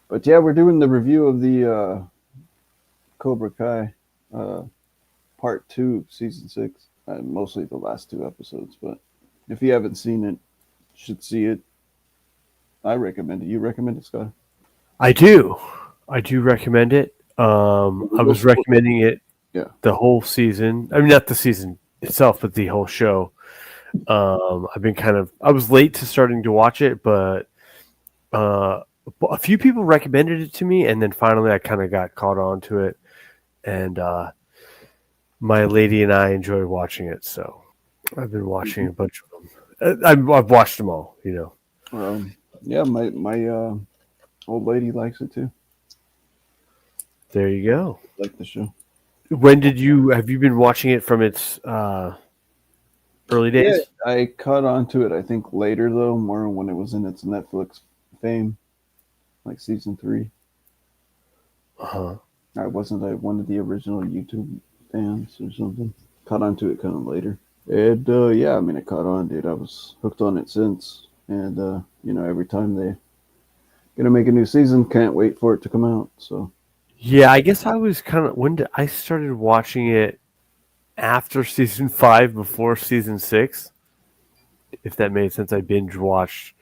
But yeah, we're doing the review of the Cobra Kai uh, Part 2, Season 6. Mostly the last two episodes, but if you haven't seen it, you should see it. I recommend it. You recommend it, Scott? I do. I do recommend it. I was recommending it Yeah. the whole season. I mean, not the season itself, but the whole show. I've been I was late to starting to watch it, but uh, a few people recommended it to me, and then finally I kind of got caught on to it, and my lady and I enjoy watching it. So I've been watching a bunch of them. I've watched them all. Yeah, my old lady likes it too. There you go. Like the show. When did you have you been watching it from its early Yeah, days? I caught on to it. I think later though, more when it was in its Netflix fame, like season 3. Uh huh. I wasn't one of the original YouTube fans or something. Caught on to it kind of later. And yeah, I mean, it caught on, dude. I was hooked on it since. And every time they gonna make a new season, can't wait for it to come out. So Yeah, I guess I was when did I started watching it after season 5, before season 6. If that made sense, I binge watched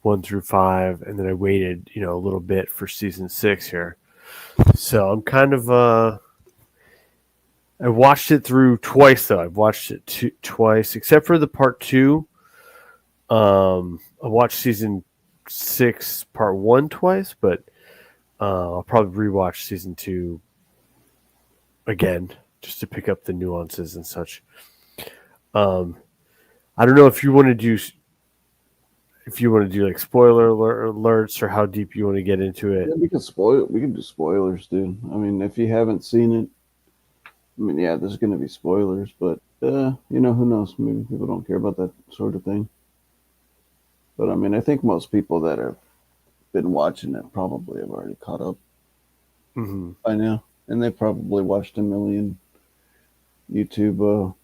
1 through 5, and then I waited, a little bit for season 6 here. So I'm I watched it through twice though. I've watched it twice, except for the part 2. I watched season 6, part 1 twice, but I'll probably rewatch season 2 again just to pick up the nuances and such. Um, I don't know if you want to do like spoiler alerts or how deep you want to get into yeah, it. we can spoil. We can do spoilers, dude. I mean, if you haven't seen it, I mean, yeah, there's gonna be spoilers, but who knows? Maybe people don't care about that sort of thing. But I mean, I think most people that have been watching it probably have already caught up Mm-hmm. by now, and they probably watched a million YouTube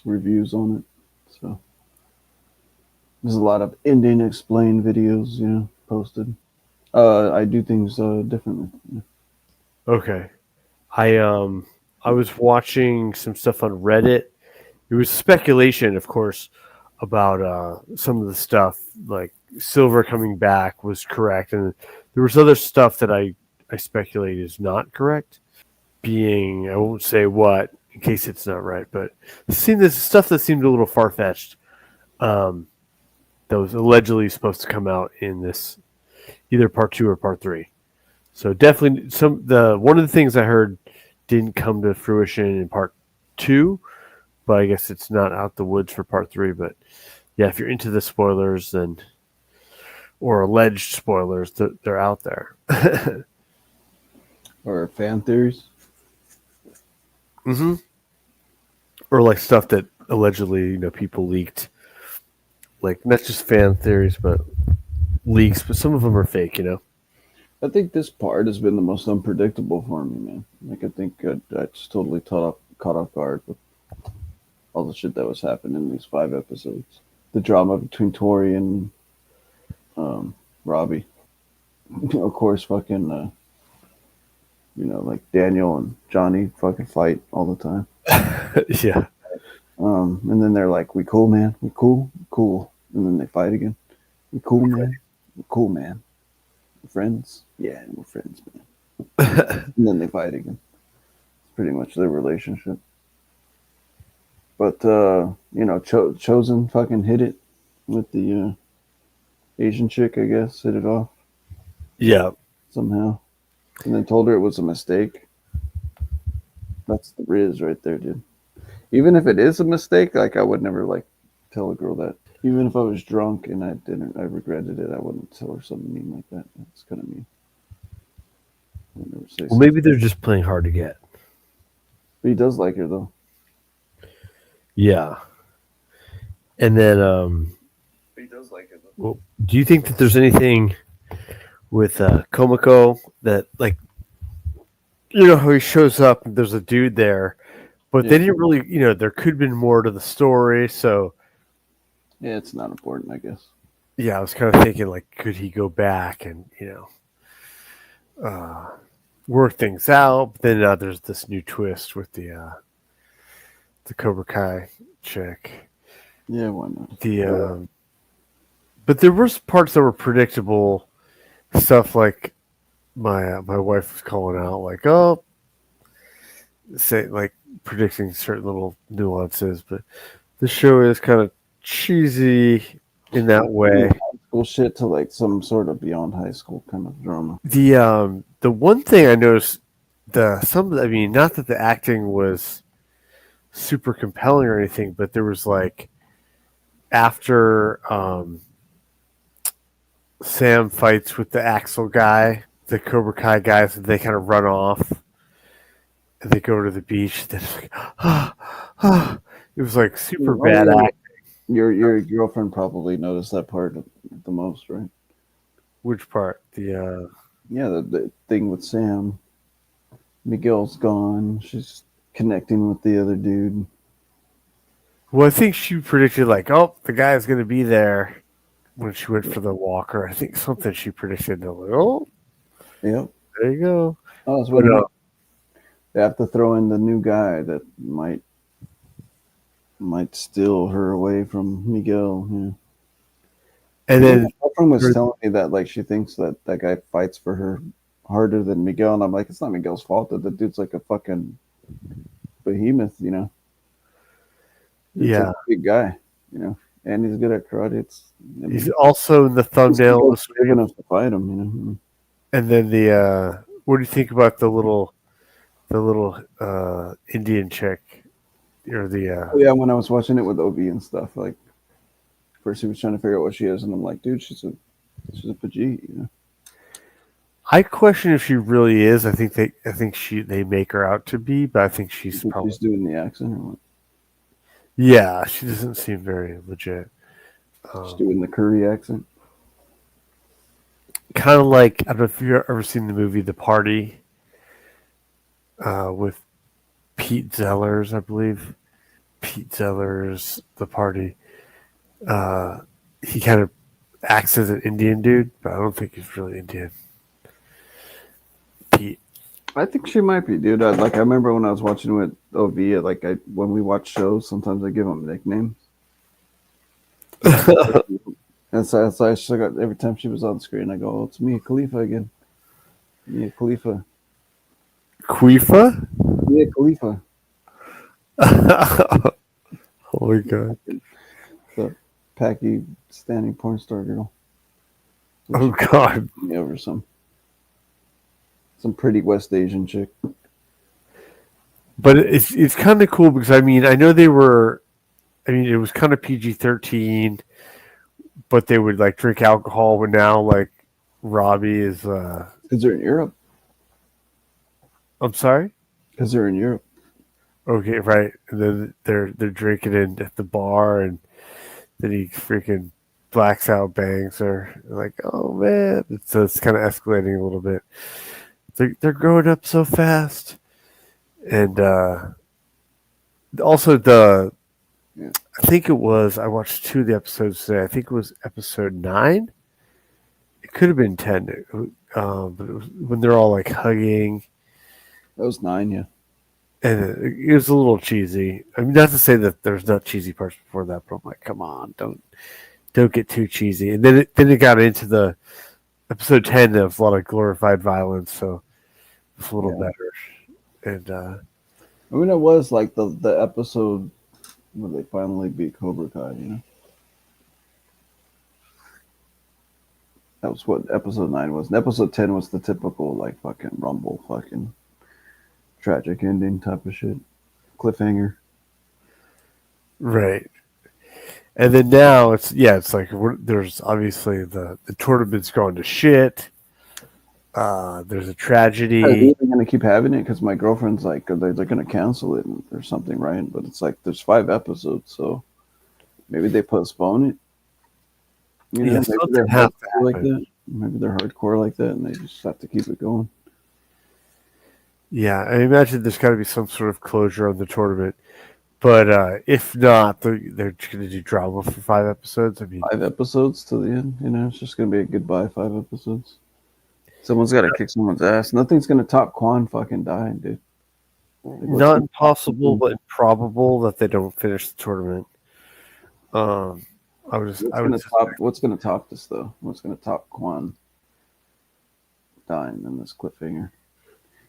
reviews on it. So there's a lot of Indian explained videos, posted. I do things differently. Okay. I um I was watching some stuff on Reddit. It was speculation, of course, about some of the stuff like Silver coming back was correct, and there was other stuff that I speculate is not correct. Being I won't say what in case it's not right, but seeing this stuff that seemed a little far fetched. Um, that was allegedly supposed to come out in this either part 2 or part 3. So definitely one of the things I heard didn't come to fruition in part 2, but I guess it's not out the woods for part 3. But yeah, if you're into the spoilers, then or alleged spoilers, they're out there. Or fan theories. Mm-hmm. Or like stuff that allegedly people leaked, like not just fan theories, but leaks. But some of them are fake. I think this part has been the most unpredictable for me, man. Like I think I just totally caught off guard with all the shit that was happening in these 5 episodes. The drama between Tori and Robbie. Of course, fucking like Daniel and Johnny fucking fight all the time. Yeah. And then they're like, "We cool, man. We cool, cool." And then they fight again. We cool, man. We cool, man. We're friends. Yeah, we're friends, man. And then they fight again. It's pretty much their relationship. But Chosen fucking hit it with the Asian chick. I guess hit it off Yeah. somehow, and then told her it was a mistake. That's the Riz right there, dude. Even if it is a mistake, like I would never like tell a girl that. Even if I was drunk and I regretted it, I wouldn't tell her something mean like that. That's kind of mean. I would never say Well, something. maybe they're just playing hard to get. But he does like her though. Yeah. And then, But he does like her though. well, do you think that there's anything with Komiko that, like, how he shows up and there's a dude there, but Yeah. they didn't really, there could have been more to the story. So, Yeah, it's not important, I guess. yeah, I was kind of thinking, like, could he go back and. work things out. But then there's this new twist with the Cobra Kai chick. Yeah, why not? But there was parts that were predictable. Stuff like my wife was calling out, like, oh, say like predicting certain little nuances. But the show is kind of cheesy in that way. High school shit to like some sort of beyond high school kind of drama. The one thing I noticed, I mean, not that the acting was super compelling or anything, but there was like after Sam fights with the Axel guy, the Cobra Kai guys, they kind of run off and they go to the beach. Then it's like, it was like super bad acting. Your girlfriend probably noticed that part the most, right? Which part? Yeah, the thing with Sam. Miguel's gone. She's connecting with the other dude. Well, I think she predicted like, oh, the guy's going to be there when she went for the walker. I think something she predicted. Like, oh, Yep. there you go. Oh, that's what they have to throw in the new guy that might steal her away from Miguel. Yeah. And then my girlfriend was telling me that like she thinks that guy fights for her harder than Miguel, and I'm like, it's not Miguel's fault that the dude's like a fucking behemoth, you know. It's yeah, a big guy, you know, and he's good at karate. he's also in the thumbnail. Big enough to fight him, you know. And then what do you think about the little Indian chick or the? Yeah, when I was watching it with OB and stuff, like first he was trying to figure out what she is, and I'm like, dude, she's a Pajit, you know. I question if she really is. I think they make her out to be, but I think she's probably doing the accent or what? Yeah, she doesn't seem very legit. She's doing the Curry accent. Kind of like, I don't know if you've ever seen the movie The Party with Pete Zellers, I believe. Pete Zellers, The Party. He kind of acts as an Indian dude, but I don't think he's really Indian. Pete. I think she might be, dude. I remember when I was watching with OV, when we watch shows, sometimes I give them nicknames. And so I got, every time she was on screen, I go, oh, it's Mia Khalifa again. Mia Khalifa. Khalifa? Mia Khalifa. Holy God. The Pakistani porn star girl. Oh, God. Over some pretty West Asian chick. But it's kind of cool because, I mean, I know it was kind of PG-13, but they would like drink alcohol. But now, like, Robbie is. Because they're in Europe. I'm sorry? Because they're in Europe. Okay, right. And then they're drinking at the bar, and then he freaking blacks out, bangs her. Like, oh man! So it's kind of escalating a little bit. They're growing up so fast, and also I think it was. I watched 2 of the episodes today. I think it was episode 9. It could have been 10, but it was when they're all like hugging. That was 9, yeah. And it was a little cheesy. I mean, not to say that there's not cheesy parts before that, but I'm like, come on, don't get too cheesy. And then it got into the episode 10. There was a lot of glorified violence, so it's a little better. And I mean, it was like the episode where they finally beat Cobra Kai, you know. That was what episode 9 was. And episode 10 was the typical like fucking rumble, fucking tragic ending type of shit, cliffhanger. Right. And then now it's like there's obviously the tournament's going to shit. There's a tragedy. Are they going to keep having it? Because my girlfriend's like, they're going to cancel it or something, right? But it's like there's 5 episodes, so maybe they postpone it. You know, maybe they're hardcore like that. Maybe they're hardcore like that, and they just have to keep it going. Yeah, I imagine there's got to be some sort of closure on the tournament. But if not, they're just going to do drama for 5 episodes. I mean, 5 episodes to the end. You know, it's just going to be a goodbye 5 episodes. Someone's got to kick someone's ass. Nothing's gonna top Quan fucking dying, dude. Like, what's Not gonna top impossible, something? but improbable that they don't finish the tournament. Um, I would suspect. What's gonna top this though? What's gonna top Quan dying in this cliffhanger?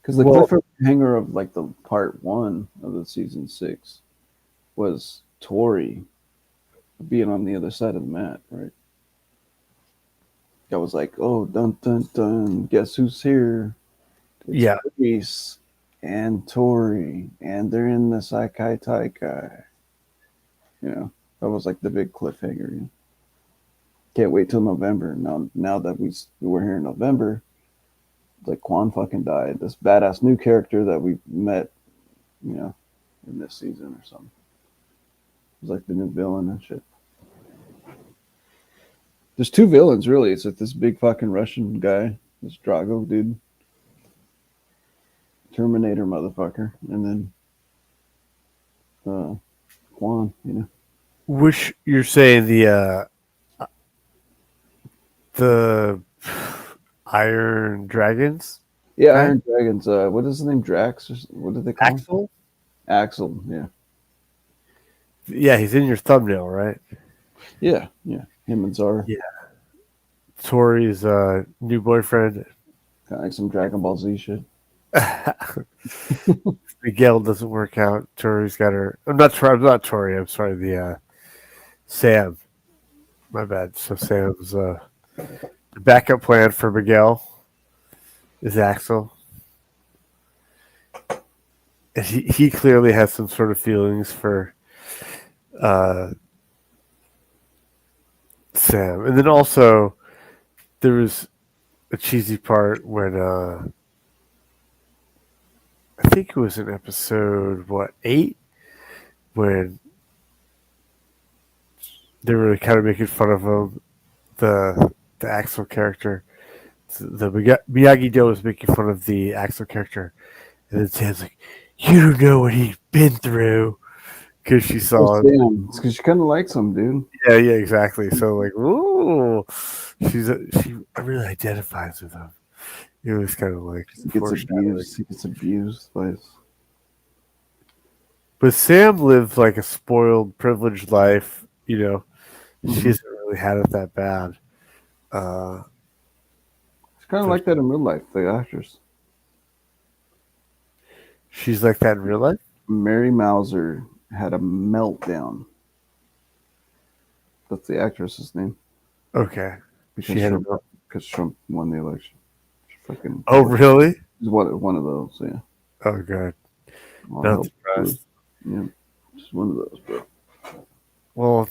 Because the Well, cliffhanger of like the part one of the season 6 was Tori being on the other side of the mat, right? I was like, oh, dun dun dun, guess who's here? It's yeah, Reese and Tori, and they're in the Saikai Taikai. You know, that was like the big cliffhanger. You know? Can't wait till November. Now that we're here in November, like Quan fucking died. This badass new character that we met, you know, in this season or something. It was like the new villain and shit. There's two villains really. It's like this big fucking Russian guy, this Drago dude, Terminator motherfucker, and then Quan. You know. which you're saying the Iron Dragons Yeah, guy, Iron Dragons. What is his name? Drax? Or what did they call him? Axel. Axel. Yeah. Yeah, he's in your thumbnail, right? Yeah. Yeah. Him and Zara. Yeah, Tori's new boyfriend. Kind of like some Dragon Ball Z shit. Miguel doesn't work out. Tori's got her. I'm not Tori. I'm sorry. The Sam. My bad. So Sam's the backup plan for Miguel is Axel, and he clearly has some sort of feelings for uh, Sam. And then also there was a cheesy part when I think it was in episode 8 when they were kind of making fun of him, the Axel character. The Miyagi Do was making fun of the Axel character, and then Sam's like, "You don't know what he's been through," because she Oh, saw him. Sam. It's because she kind of likes him, dude. Yeah, exactly. So like, ooh, she really identifies with him. It was kind of like He gets foreshadowing. abused. He gets abused by his. But Sam lived like a spoiled, privileged life. You know, she hasn't really had it that bad. Uh, It's kind of like that in real life. The actress she's like that in real life. Mary Mauser had a meltdown. That's the actress's name Okay, because she had a. Trump won the election. She fucking. Oh, really? She's one of those. Yeah. Oh, god. All Not help. surprised. Yeah. Just one of those, bro. Well,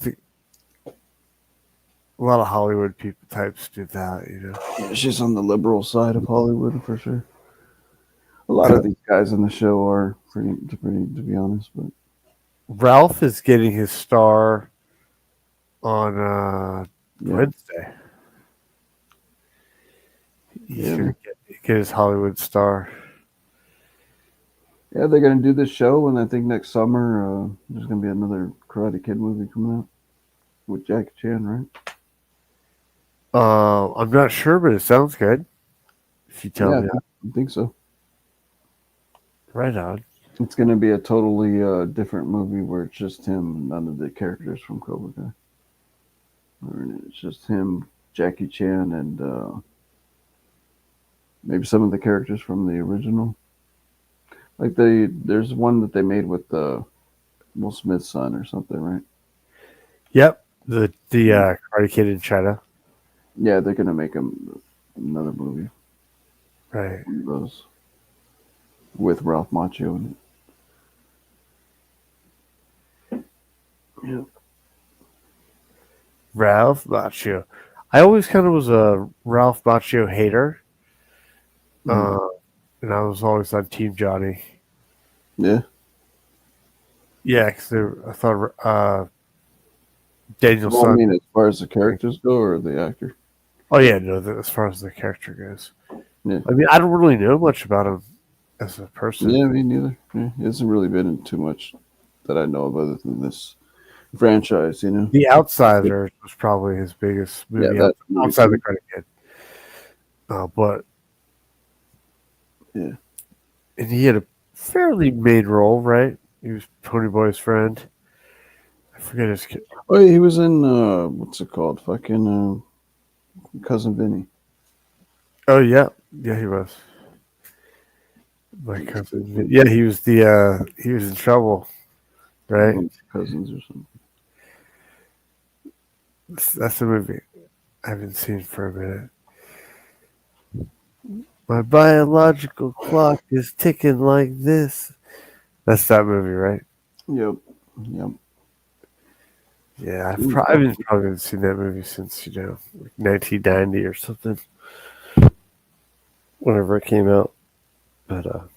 a lot of Hollywood people types do that. You know. Yeah, she's on the liberal side of Hollywood for sure. A lot of these guys on the show are pretty, to be honest. But Ralph is getting his star on yeah, Wednesday. He's Yeah. gonna get his Hollywood star. yeah, they're gonna do this show, and I think next summer there's gonna be another Karate Kid movie coming out with Jackie Chan, right? I'm not sure, but it sounds good. If you tell Yeah, me, I think so. right on. It's gonna be a totally different movie where it's just him, none of the characters from Cobra Kai. It's just him, Jackie Chan, and maybe some of the characters from the original. Like there's one that they made with Will Smith's son or something, right? Yep, the Karate Kid in China. Yeah, they're gonna make another movie, Right. one of those with Ralph Macchio in it. Yeah. Ralph Macchio. I always kind of was a Ralph Macchio hater, and I was always on Team Johnny. Yeah. Yeah, because I thought Daniel's Well, I son. mean, as far as the characters go, or the actor. Oh yeah, no. As far as the character goes, Yeah. I mean, I don't really know much about him as a person. Yeah, me neither. Yeah, it hasn't really been in too much that I know of other than this franchise, you know. The Outsider was probably his biggest movie that movie outside too. the Karate Kid. But Yeah. And he had a fairly main role, right? He was Pony Boy's friend. I forget his. Oh, yeah, he was in what's it called? Fucking Cousin Vinny. Oh yeah, yeah, he was. My cousin. Yeah, he was the. He was in trouble, right? One of his cousins or something. That's the movie I haven't seen for a minute. My biological clock is ticking like this. That's that movie, right? Yep. Yep. Yeah, Mm, I haven't probably seen that movie since like 1990 or something, whenever it came out. But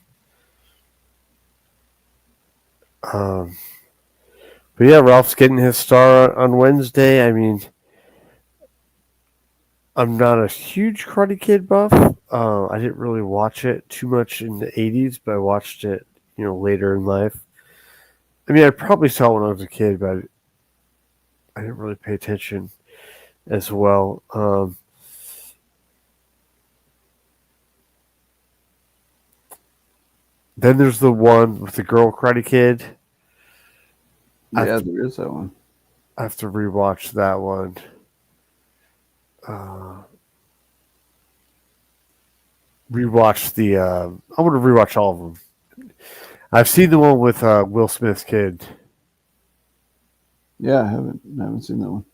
um, but yeah, Ralph's getting his star on Wednesday. I mean, I'm not a huge Karate Kid buff. I didn't really watch it too much in the '80s, but I watched it, later in life. I mean, I probably saw it when I was a kid, but I didn't really pay attention as well. Then there's the one with the girl Karate Kid. yeah, there is that one. I have to rewatch that one. Uh, rewatch the. I want to rewatch all of them. I've seen the one with Will Smith's kid. Yeah, I haven't seen that one.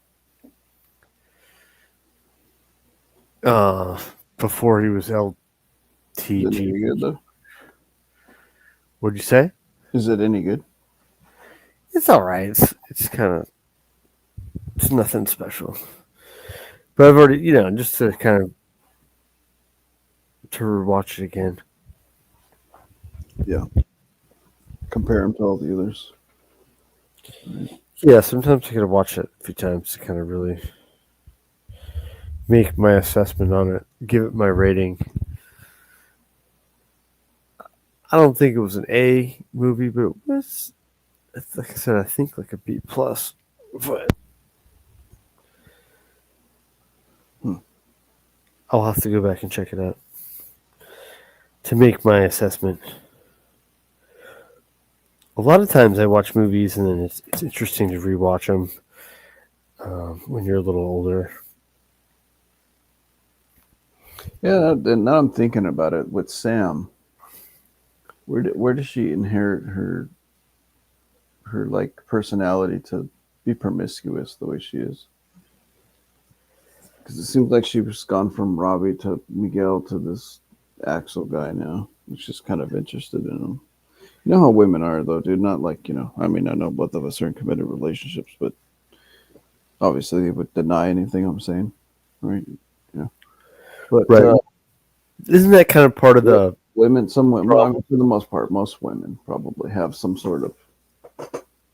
Uh, before he was Is it any good LTG. though? What'd you say? Is it any good? It's all right. It's kind of it's nothing special. But I've already just to kind of to rewatch it again. Yeah. Compare them to all the others. Right. Yeah, sometimes I gotta watch it a few times to kind of really make my assessment on it, give it my rating. I don't think it was an A movie, but it was, like I said, I think like a B plus. But Hmm. I'll have to go back and check it out to make my assessment. A lot of times I watch movies and then it's interesting to rewatch them when you're a little older. Yeah, and now I'm thinking about it with Sam. Where does she inherit her like personality to be promiscuous the way she is? Because it seems like she was gone from Robbie to Miguel to this Axel guy now. She's just kind of interested in him. You know how women are, though, dude. Not like I mean, I know both of us are in committed relationships, but obviously they would deny anything I'm saying, right? Yeah. But Right. Isn't that kind of part of the women, some women, well, I problem? mean, for the most part, most women probably have some sort of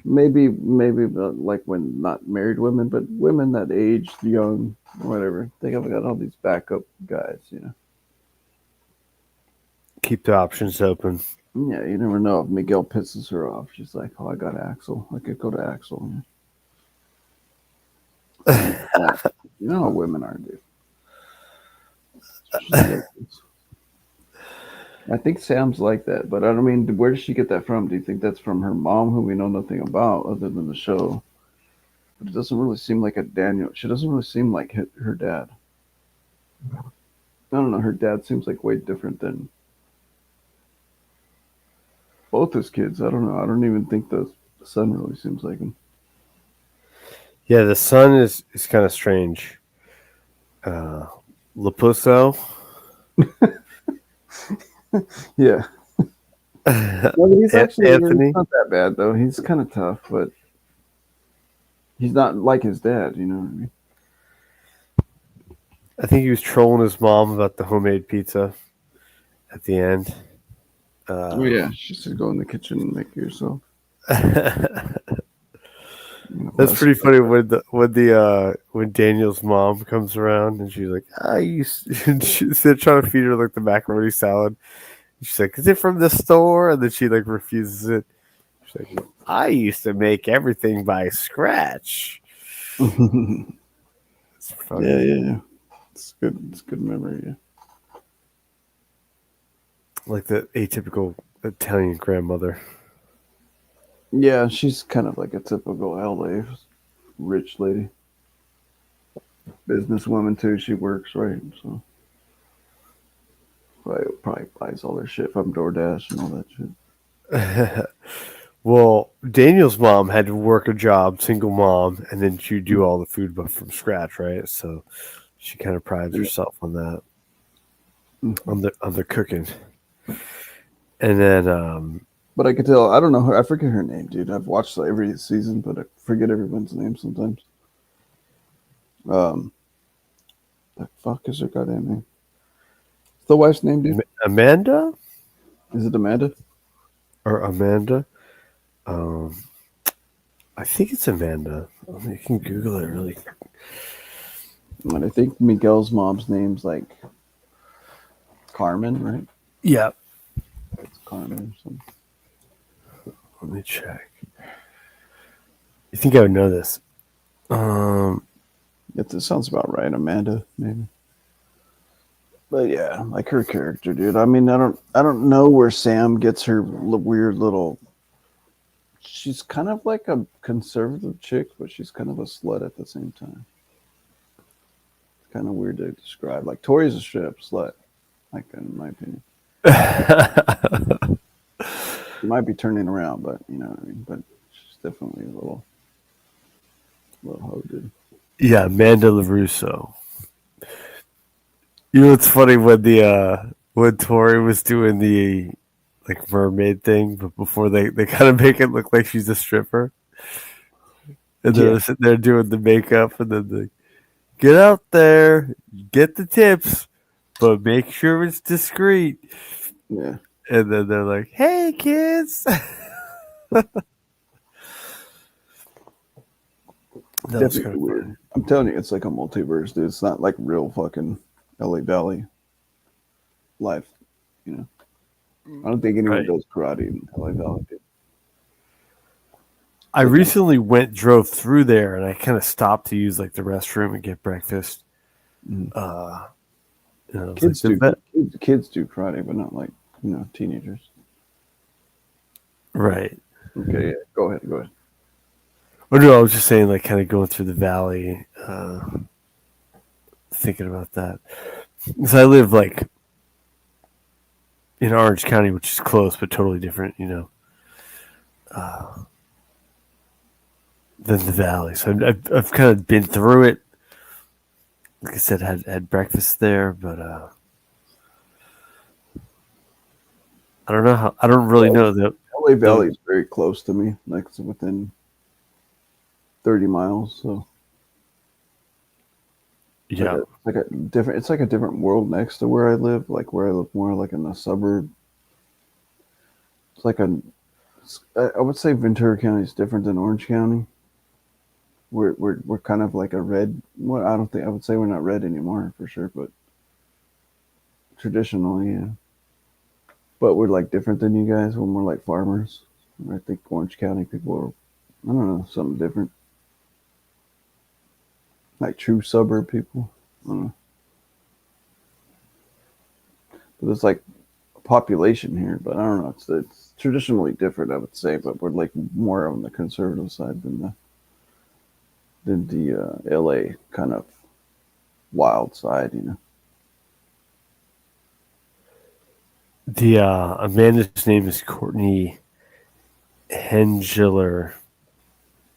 maybe like when not married women, but women that aged young, whatever. They have got all these backup guys. Keep the options open. Yeah, you never know if Miguel pisses her off. She's like, "Oh, I got Axel. I could go to Axel." Yeah. You know how women are, dude. I think Sam's like that, but I don't mean, where does she get that from? Do you think that's from her mom, who we know nothing about other than the show? But it doesn't really seem like a Daniel. She doesn't really seem like her dad. I don't know. Her dad seems like way different than both his kids. I don't know. I don't even think the son really seems like him. Yeah, the son is kind of strange. Uh, Lapuso. Yeah. No, but he's actually he's Anthony. not that bad though. He's kind of tough, but he's not like his dad. You know what I mean? I think he was trolling his mom about the homemade pizza at the end. Oh yeah, she said go in the kitchen and make it yourself. That's pretty funny when Daniel's mom comes around and she's like, I used and they're trying to feed her like the macaroni salad. She's like, is it from the store? And then she like refuses it. She's like, well, I used to make everything by scratch. It's funny. Yeah. It's good. It's good memory. Yeah. like the atypical Italian grandmother. Yeah, she's kind of like a typical LA rich lady, businesswoman too. She works right, so probably buys all their shit from DoorDash and all that shit. Well, Daniel's mom had to work a job, single mom, and then she'd do all the food but from scratch, right? So she kind of prides Yeah. herself on that, Mhm. on the cooking. And then But I could tell. I don't know her. I forget her name, dude. I've watched every season, but I forget everyone's name sometimes. Um, the fuck is her goddamn name? What's the wife's name, dude? Amanda Is it Amanda? or Amanda, um, I think it's Amanda. You can Google it really. And I think Miguel's mom's name's like Carmen, right? Yeah, It's Carmen or something. let me check. You think I would know this? It sounds about right, Amanda, maybe. But yeah, like her character, dude. I mean, I don't know where Sam gets her weird little. She's kind of like a conservative chick, but she's kind of a slut at the same time. It's kind of weird to describe. Like Tori's a straight up slut, like in my opinion. She might be turning around, but you know what I mean. But she's definitely a little hoe, dude. Yeah, Amanda LaRusso. You know, it's funny when Tori was doing the like mermaid thing, but before they kind of make it look like she's a stripper, and they're Yeah, sitting there doing the makeup, and then they get out there, get the tips, but make sure it's discreet. yeah, And then they're like, "Hey, kids." That was kind definitely of weird. funny. I'm telling you, it's like a multiverse, dude. It's not like real fucking LA Valley life. You know, I don't think anyone Right. does karate in LA Valley, dude. I They don't. recently drove through there, and I kind of stopped to use like the restroom and get breakfast. Mhm. Uh, and I was like, Kids the do vet, kids do karate, but not like teenagers. right? Okay, yeah. Go ahead, go ahead. Oh no, I was just saying, like, kind of going through the valley, thinking about that. Because I live like in Orange County, which is close but totally different, than the valley. So I've kind of been through it. Like I said, had breakfast there, but I don't know how. I don't really know LA the Valley is very close to me, like it's within 30 miles. So yeah, like a different. It's like a different world next to where I live. Like where I live more like in the suburb. It's like I would say Ventura County is different than Orange County. We're kind of like a red. Well, I don't think I would say we're not red anymore for sure, but traditionally, yeah. But we're like different than you guys. We're more like farmers. I think Orange County people are, I don't know, something different. Like true suburb people. I don't know. But it's like a population here, but I don't know. It's traditionally different, I would say, but we're like more on the conservative side than the LA kind of wild side, you know. the Amanda's name is Courtney Hengler,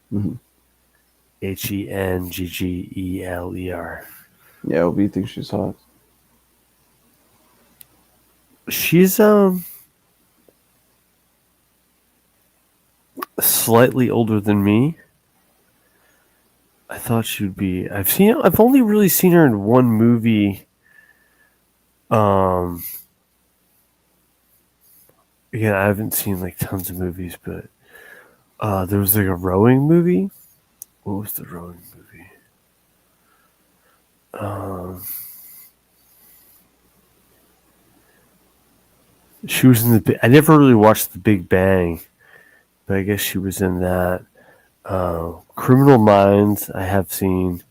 Hmm. Hengggeler. Yeah, OB thinks she's hot. She's slightly older than me. I thought she would be. I've only really seen her in one movie. Um, again, I haven't seen like tons of movies, but there was like a rowing movie. What was the rowing movie? Um, she was in I never really watched The Big Bang, but I guess she was in that. Criminal Minds, I have seen.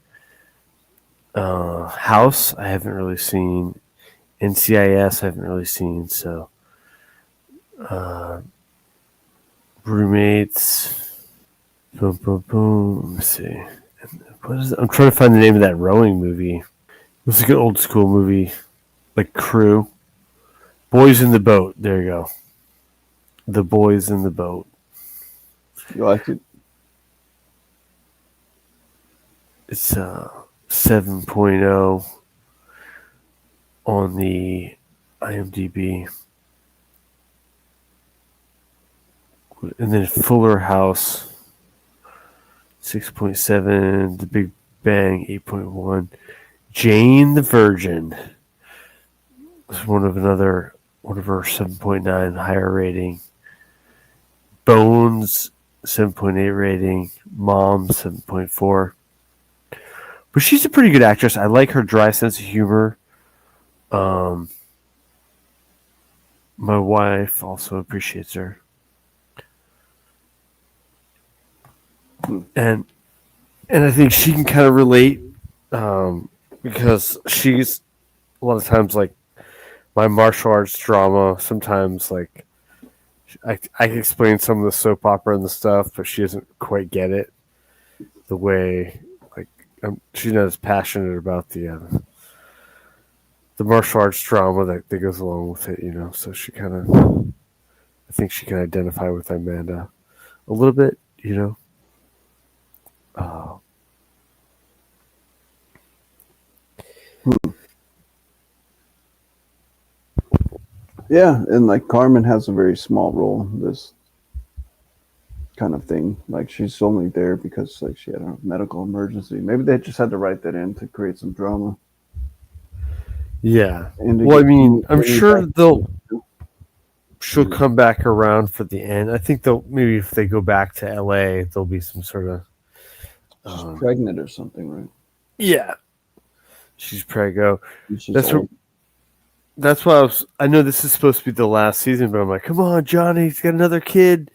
House, I haven't really seen. NCIS, I haven't really seen. So uh, roommates. Boom, boom, boom. Let me see. What is it? I'm trying to find the name of that rowing movie. It was like an old school movie, like Crew. Boys in the Boat. There you go. The Boys in the Boat. You liked it? It's 7.0 on the IMDb. And then Fuller House 6.7, The Big Bang 8.1, Jane the Virgin was one of her 7.9 higher rating. Bones 7.8 rating, Mom 7.4. But she's a pretty good actress. I like her dry sense of humor. My wife also appreciates her. And I think she can kind of relate because she's a lot of times like my martial arts drama. Sometimes like I can explain some of the soap opera and the stuff, but she doesn't quite get it the way like she's not as passionate about the martial arts drama that goes along with it, you know. So she kind of, I think she can identify with Amanda a little bit, you know. Yeah, and like Carmen has a very small role in this kind of thing. Like she's only there because like she had a medical emergency. Maybe they just had to write that in to create some drama. Yeah. And to Well, I get mean, I'm Amy sure back. she'll come back around for the end. I think they'll maybe if they go back to LA, there'll be some sort of She's pregnant or something, right? yeah. She's prego. She's That's old. that's why I know this is supposed to be the last season, but I'm like, come on, Johnny, he's got another kid,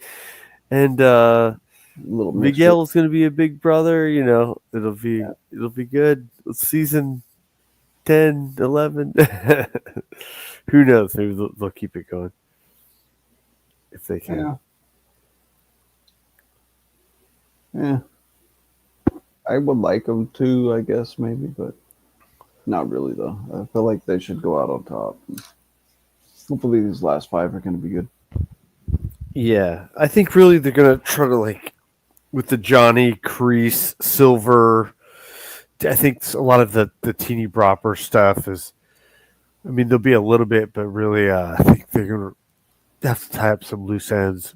and Little mischief. Miguel's gonna be a big brother. You know, it'll be good. Season 10, 11. Who knows? Maybe they'll keep it going if they can. Yeah. Yeah. I would like them to, I guess, maybe, but not really, though. I feel like they should go out on top. Hopefully, these last five are going to be good. Yeah, I think really they're gonna try to like with the Johnny Crease Silver. I think a lot of the teeny bropper stuff is. I mean, there'll be a little bit, but really, I think they're gonna have to tie up some loose ends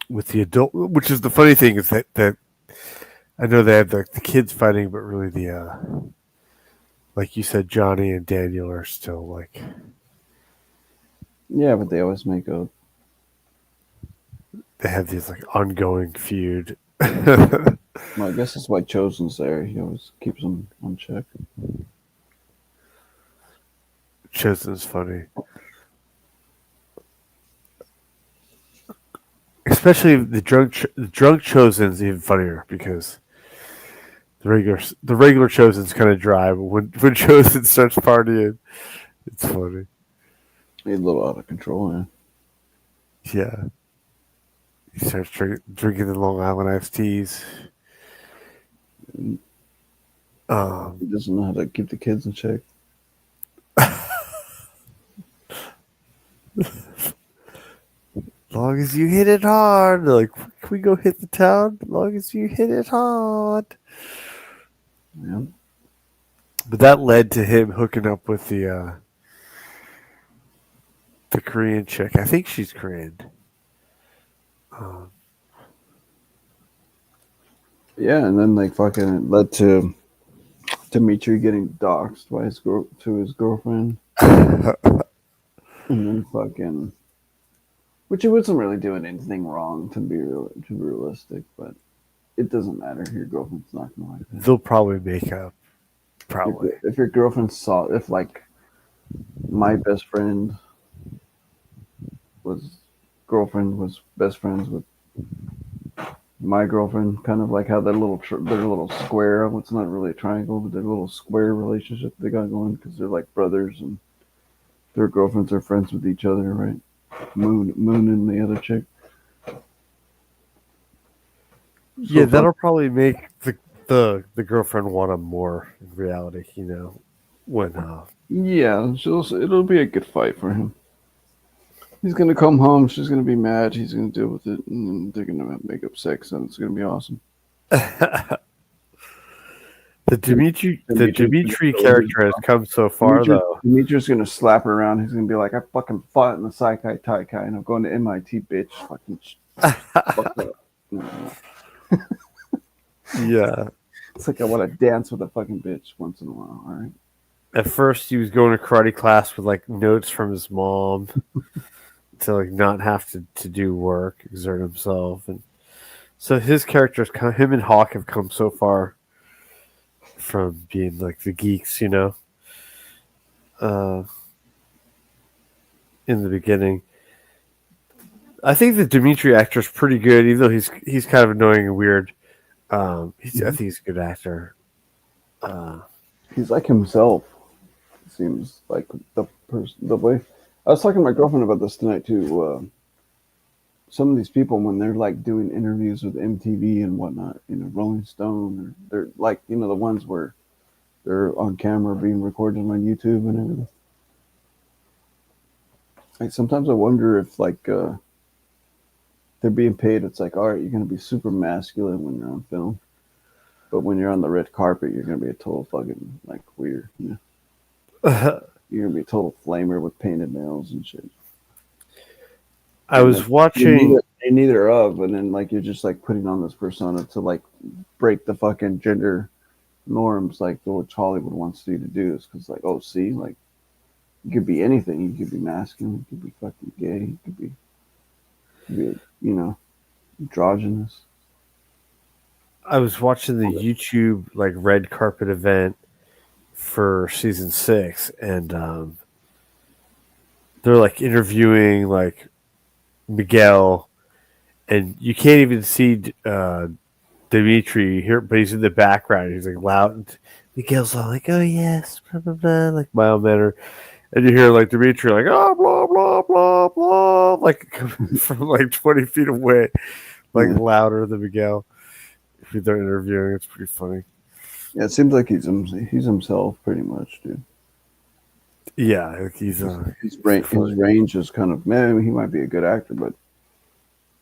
with the adult. Which is the funny thing is that I know they have the kids fighting, but really the like you said, Johnny and Daniel are still like Yeah, but they always make a. they have these like ongoing feud. Well, I guess that's why Chosen's there. He always keeps them on check. Chosen's funny, especially the drunk Chosen's even funnier because the regular Chosen's kind of dry, but when Chosen starts partying, it's funny. He's a little out of control, man. Yeah, he starts drinking the Long Island iced teas. He doesn't know how to keep the kids in check. Long as you hit it hard, they're like, can we go hit the town? As long as you hit it hard. Yeah. But that led to him hooking up with the Korean chick. I think she's Korean. Yeah, and then like fucking it led to Dimitri getting doxxed by his girlfriend, and then fucking, which he wasn't really doing anything wrong to be realistic, but it doesn't matter. Your girlfriend's not gonna like that. They'll probably make up. Probably. If your girlfriend saw, if like my best friend was girlfriend was best friends with my girlfriend, kind of like how their little square. It's not really a triangle, but their little square relationship they got going because they're like brothers and their girlfriends are friends with each other, right? Moon and the other chick. Yeah, So far, that'll probably make the girlfriend want him more in reality. When yeah, it'll be a good fight for him. He's gonna come home. She's gonna be mad. He's gonna deal with it, and then they're gonna make up sex, and it's gonna be awesome. The Dimitri's gonna Dimitri throw his character has come so far though. Dimitri's gonna slap her around. He's gonna be like, "I fucking fought in the Saikai Taikai, and I'm going to MIT, bitch. Fucking fuck up." Yeah. It's like I want to dance with a fucking bitch once in a while. All right. At first, he was going to karate class with like notes from his mom to like not have to do work, exert himself, and so his characters, him and Hawk, have come so far from being like the geeks, uh, in the beginning. I think the Dimitri actor is pretty good, even though he's kind of annoying and weird. I think he's a good actor. He's like himself. Seems like the way. I was talking to my girlfriend about this tonight too. Some of these people, when they're like doing interviews with MTV and whatnot, Rolling Stone, or they're like, the ones where they're on camera being recorded on YouTube and everything. Like sometimes I wonder if like they're being paid. It's like, all right, you're gonna be super masculine when you're on film, but when you're on the red carpet, you're gonna be a total fucking like weird. You're gonna be a total flamer with painted nails and shit. I And was then watching. you're neither of, and then like you're just like putting on this persona to like break the fucking gender norms, like which Hollywood wants you to do. Is because like, oh, see, like you could be anything. You could be masculine. You could be fucking gay. You could be androgynous. I was watching the YouTube like red carpet event for season 6, and they're like interviewing like Miguel, and you can't even see Dimitri here, but he's in the background. He's like loud. Miguel's all like, "Oh yes, blah blah blah," like mild manner, and you hear like Dimitri like, "Oh blah blah blah blah," like from like 20 feet away, like Yeah, louder than Miguel. If they're interviewing, it's pretty funny. yeah. It seems like he's himself pretty much, dude. Yeah, like His funny. range is kind of man. He might be a good actor, but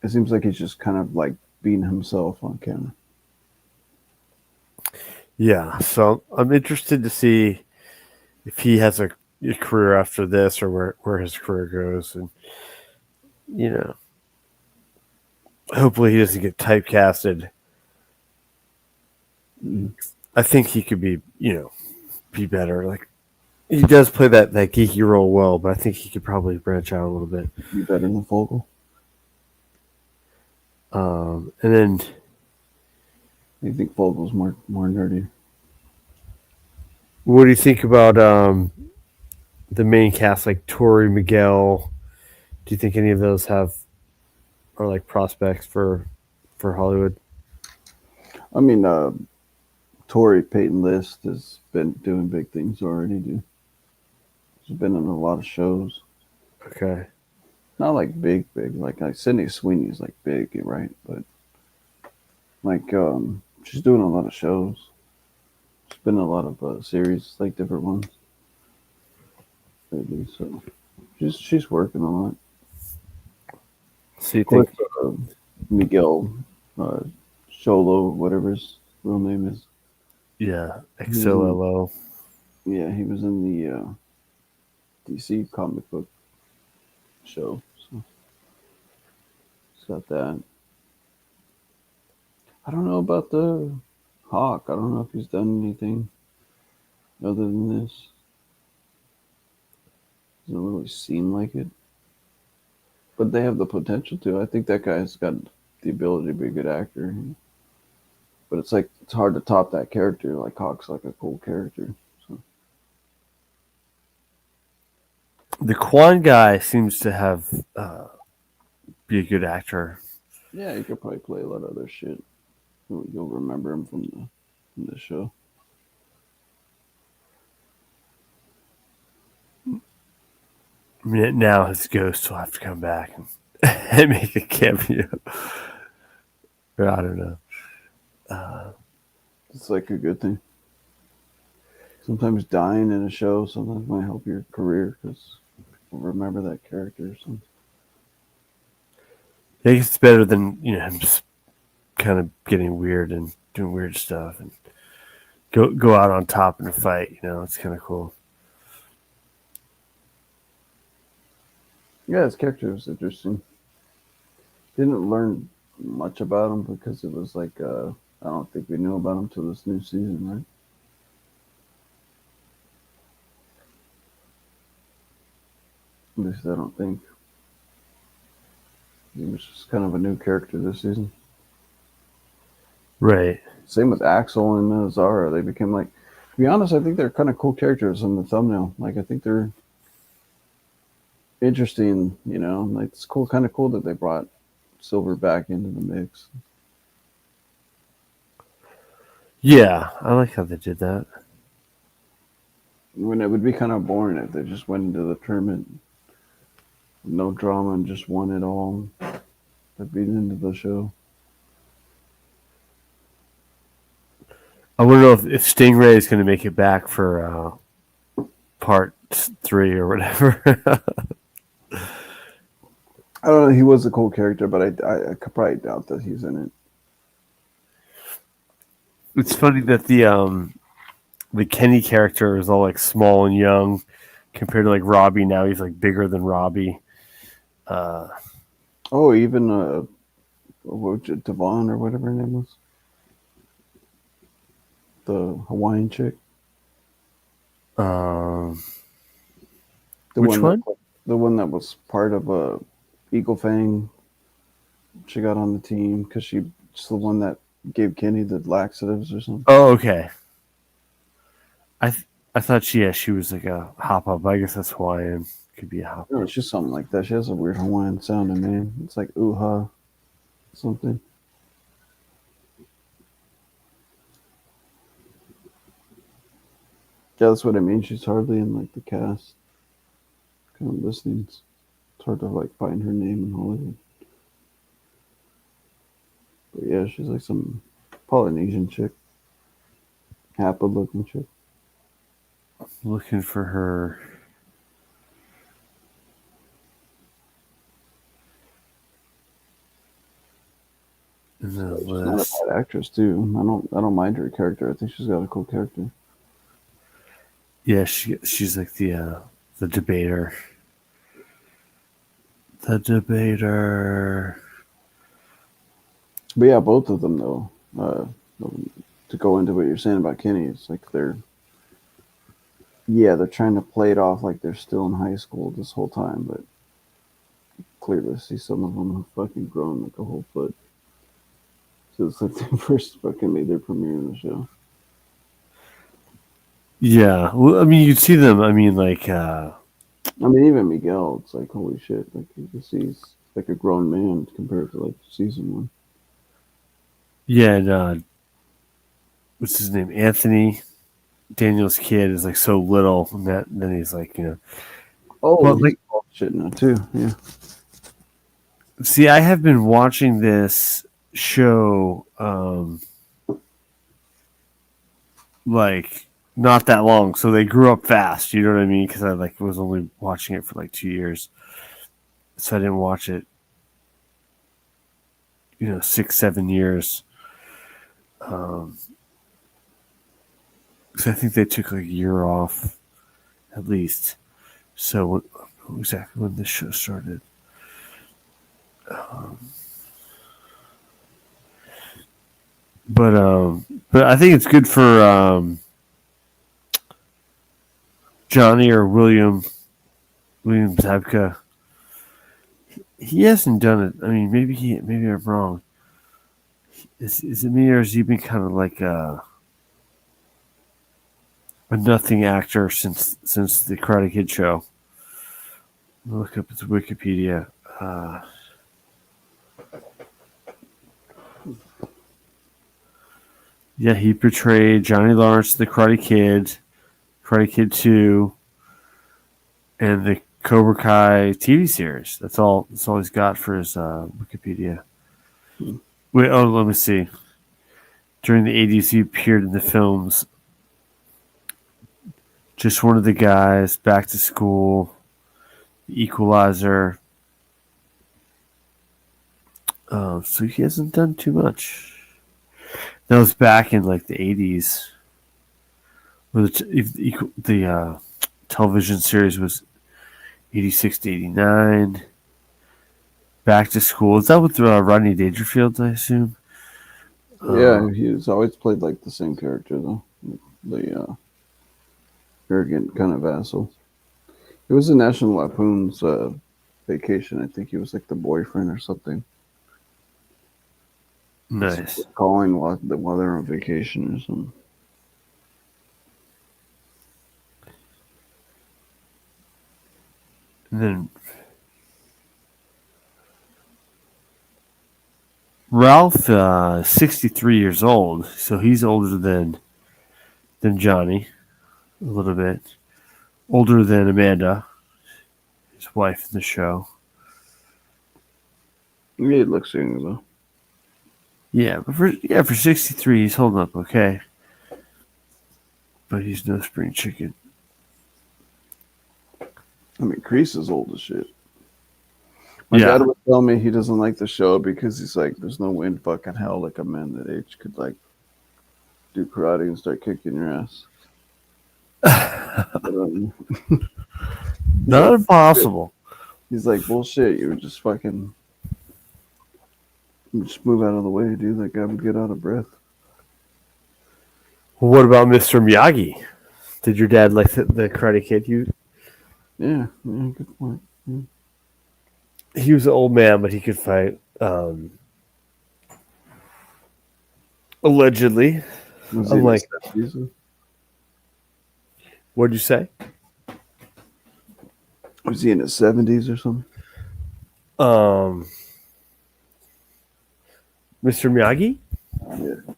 it seems like he's just kind of like being himself on camera. Yeah, so I'm interested to see if he has a career after this or where his career goes, and you know, hopefully he doesn't get typecasted. Mm. I think he could be better. Like he does play that geeky role well, but I think he could probably branch out a little bit. Be better than Fogel. And then You think Fogel's more nerdy? what do you think about the main cast, like Tori, Miguel? Do you think any of those are like prospects for Hollywood? I mean, Tori Peyton List has been doing big things already, dude. She's been in a lot of shows. Okay. Not like big. Like Sydney Sweeney's like big, right? But like, she's doing a lot of shows. She's been in a lot of series, like different ones. Lately, so she's working a lot. So you Of course, think? uh, Miguel uh, Cholo, whatever his real name is. Yeah, He was in, XOLO. yeah, he was in the DC comic book show. So it's got that. I don't know about the Hawk. I don't know if he's done anything other than this. Doesn't really seem like it. But they have the potential to. I think that guy's got the ability to be a good actor. But it's like it's hard to top that character. Like Hawk's like a cool character. So The Quan guy seems to have be a good actor. yeah, he could probably play a lot of other shit. You'll remember him from the show. I mean, now his ghost will have to come back and make a cameo. But I don't know. It's like a good thing. Sometimes dying in a show sometimes might help your career because people remember that character or something. I guess it's better than him just kind of getting weird and doing weird stuff and go out on top in a fight. It's kind of cool. Yeah, his character was interesting. Didn't learn much about him because it was like I don't think we knew about him till this new season, right? At least I don't think. He was just kind of a new character this season. Right. Same with Axel and Zara. They became like, to be honest, I think they're kind of cool characters in the thumbnail. Like, I think they're interesting, Like, it's cool, kind of cool that they brought Silver back into the mix. Yeah, I like how they did that. When it would be kind of boring if they just went into the tournament, no drama, and just won it all. That'd be the end of the show. I wonder if Stingray is going to make it back for part 3 or whatever. I don't know. He was a cool character, but I could probably doubt that he's in it. It's funny that the Kenny character is all like small and young compared to like Robbie. Now he's like bigger than Robbie. Oh, even Devon or whatever her name was, the Hawaiian chick. Which one? The one that was part of Eagle Fang. She got on the team because she's the one that gave Kenny the laxatives or something. Oh, okay. I thought she was like a hop up. I guess that's Hawaiian. Could be a hop up. No, it's just something like that. She has a weird Hawaiian sounding name. It's like Uha something. Yeah, that's what I mean. She's hardly in like the cast kind of listings. It's hard to like find her name in Hollywood. But yeah, she's like some Polynesian chick. Happy looking chick. Looking for her. In the She's not a list. bad actress too. I don't mind her character. I think she's got a cool character. Yeah, she's like the debater. The debater. But yeah, both of them though. To go into what you're saying about Kenny, it's like they're trying to play it off like they're still in high school this whole time, but clearly see some of them have fucking grown like a whole foot. So it's like they first fucking made their premiere in the show. Yeah, well, I mean, you'd see them. I mean, like, I mean, even Miguel, it's like holy shit! Like you can see he's like a grown man compared to like season 1. yeah, and what's his name? Anthony Daniel's kid is like so little, and then he's like, Oh, well, he's like, shit now too. Yeah. see, I have been watching this show, like not that long, so they grew up fast. You know what I mean? Because I like was only watching it for like 2 years, so I didn't watch it, 6-7 years. So I think they took like a year off, at least. So exactly when this show started. But I think it's good for Johnny or William Zabka. He hasn't done it. I mean, maybe I'm wrong. Is it me, or has he been kind of like a nothing actor since the Karate Kid show? Look up his Wikipedia. Yeah, he portrayed Johnny Lawrence, the Karate Kid, Karate Kid 2, and the Cobra Kai TV series. That's all. That's all he's got for his Wikipedia. Wait, let me see. During the 80s, he appeared in the films Just One of the Guys, Back to School, The Equalizer. So he hasn't done too much. That was back in like the 80s. Where the television series was 86 to 89. Back to School. Is that with Rodney Dangerfield, I assume? Yeah, he's always played like the same character though, the arrogant kind of asshole. It was in National Lampoon's Vacation. I think he was like the boyfriend or something. Nice. Calling while they're on vacation or something. And then Ralph, 63 years old, so he's older than Johnny, a little bit. Older than Amanda, his wife in the show. Yeah, it looks young though. Yeah, but for 63, he's holding up okay. But he's no spring chicken. I mean, Kreese is old as shit. My dad would tell me he doesn't like the show because he's like, there's no way in fucking hell like a man that age could like do karate and start kicking your ass. Not impossible. He's like, bullshit. You would just fucking just move out of the way, dude. That guy would get out of breath. Well, what about Mr. Miyagi? Did your dad like the Karate Kid? Yeah, good point. Yeah. He was an old man, but he could fight. Allegedly. Unlike, what'd you say? Was he in his 70s or something? Mr. Miyagi? Yeah.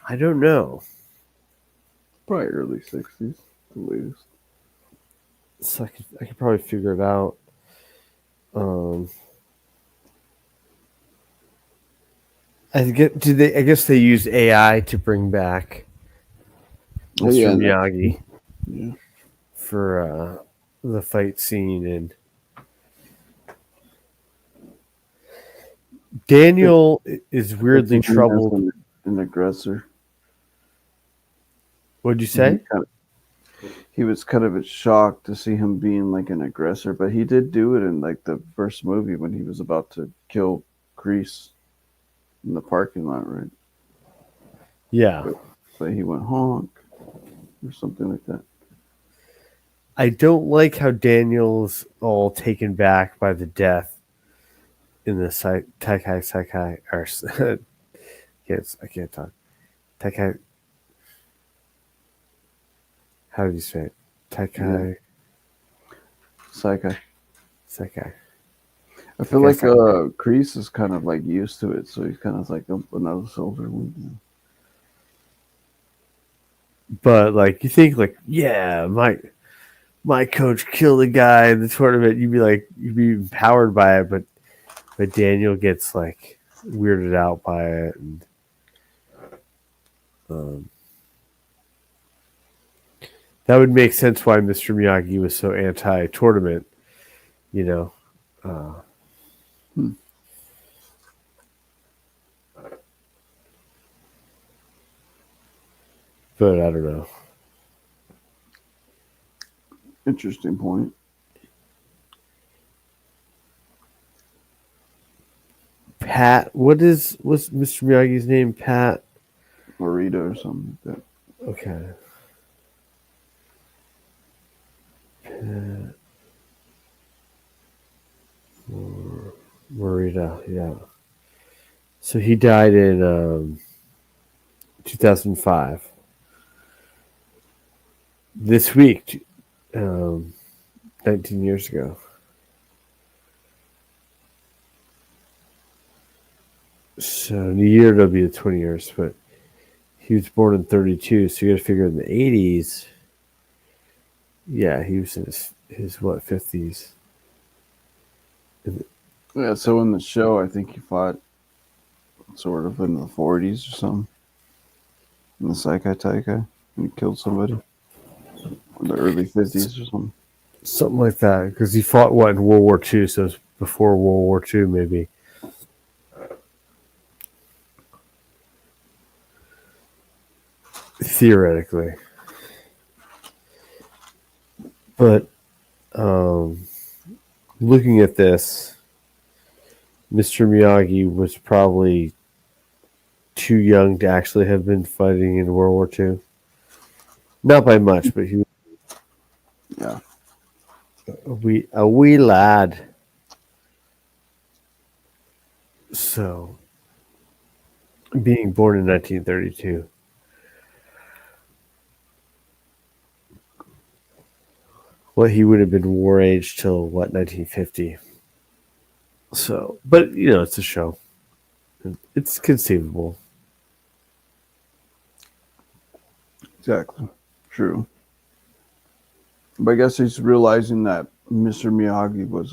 I don't know. Probably early 60s, the latest. So I could probably figure it out. I guess they used AI to bring back Mr. Miyagi for the fight scene, and Daniel is weirdly troubled. An aggressor. What'd you say? He was kind of a shock to see him being like an aggressor, but he did do it in like the first movie when he was about to kill Kreese in the parking lot, right? Yeah. But he went honk or something like that. I don't like how Daniel's all taken back by the death in the Taikai or I can't talk. Taikai. How do you say it? Taikai. Saikai. I feel like Kreese is kind of like used to it, so he's kind of like another soldier wound. But like you think like, yeah, my coach killed a guy in the tournament, you'd be empowered by it, but Daniel gets like weirded out by it, and that would make sense why Mr. Miyagi was so anti-tournament, you know. But I don't know. Interesting point. Pat, what's Mr. Miyagi's name? Pat Morita or something like that. Okay. Pat Morita, yeah. So he died in 2005. This week, 19 years ago. So in a year it'll be 20 years, but he was born in 32, so you got to figure in the 80s. Yeah, he was in his his what 50s. Yeah, so in the show, I think he fought sort of in the 40s or something. In the Saikai Taikai. And he killed somebody. In the early 50s or something. Something like that, because he fought what in World War II, so it's before World War II, maybe. Theoretically. But looking at this, Mr. Miyagi was probably too young to actually have been fighting in World War II. Not by much, but he was Yeah. a wee lad. So, being born in 1932. Well, he would have been war age till what 1950. So, but it's a show. It's conceivable. Exactly. True. But I guess he's realizing that Mr. Miyagi was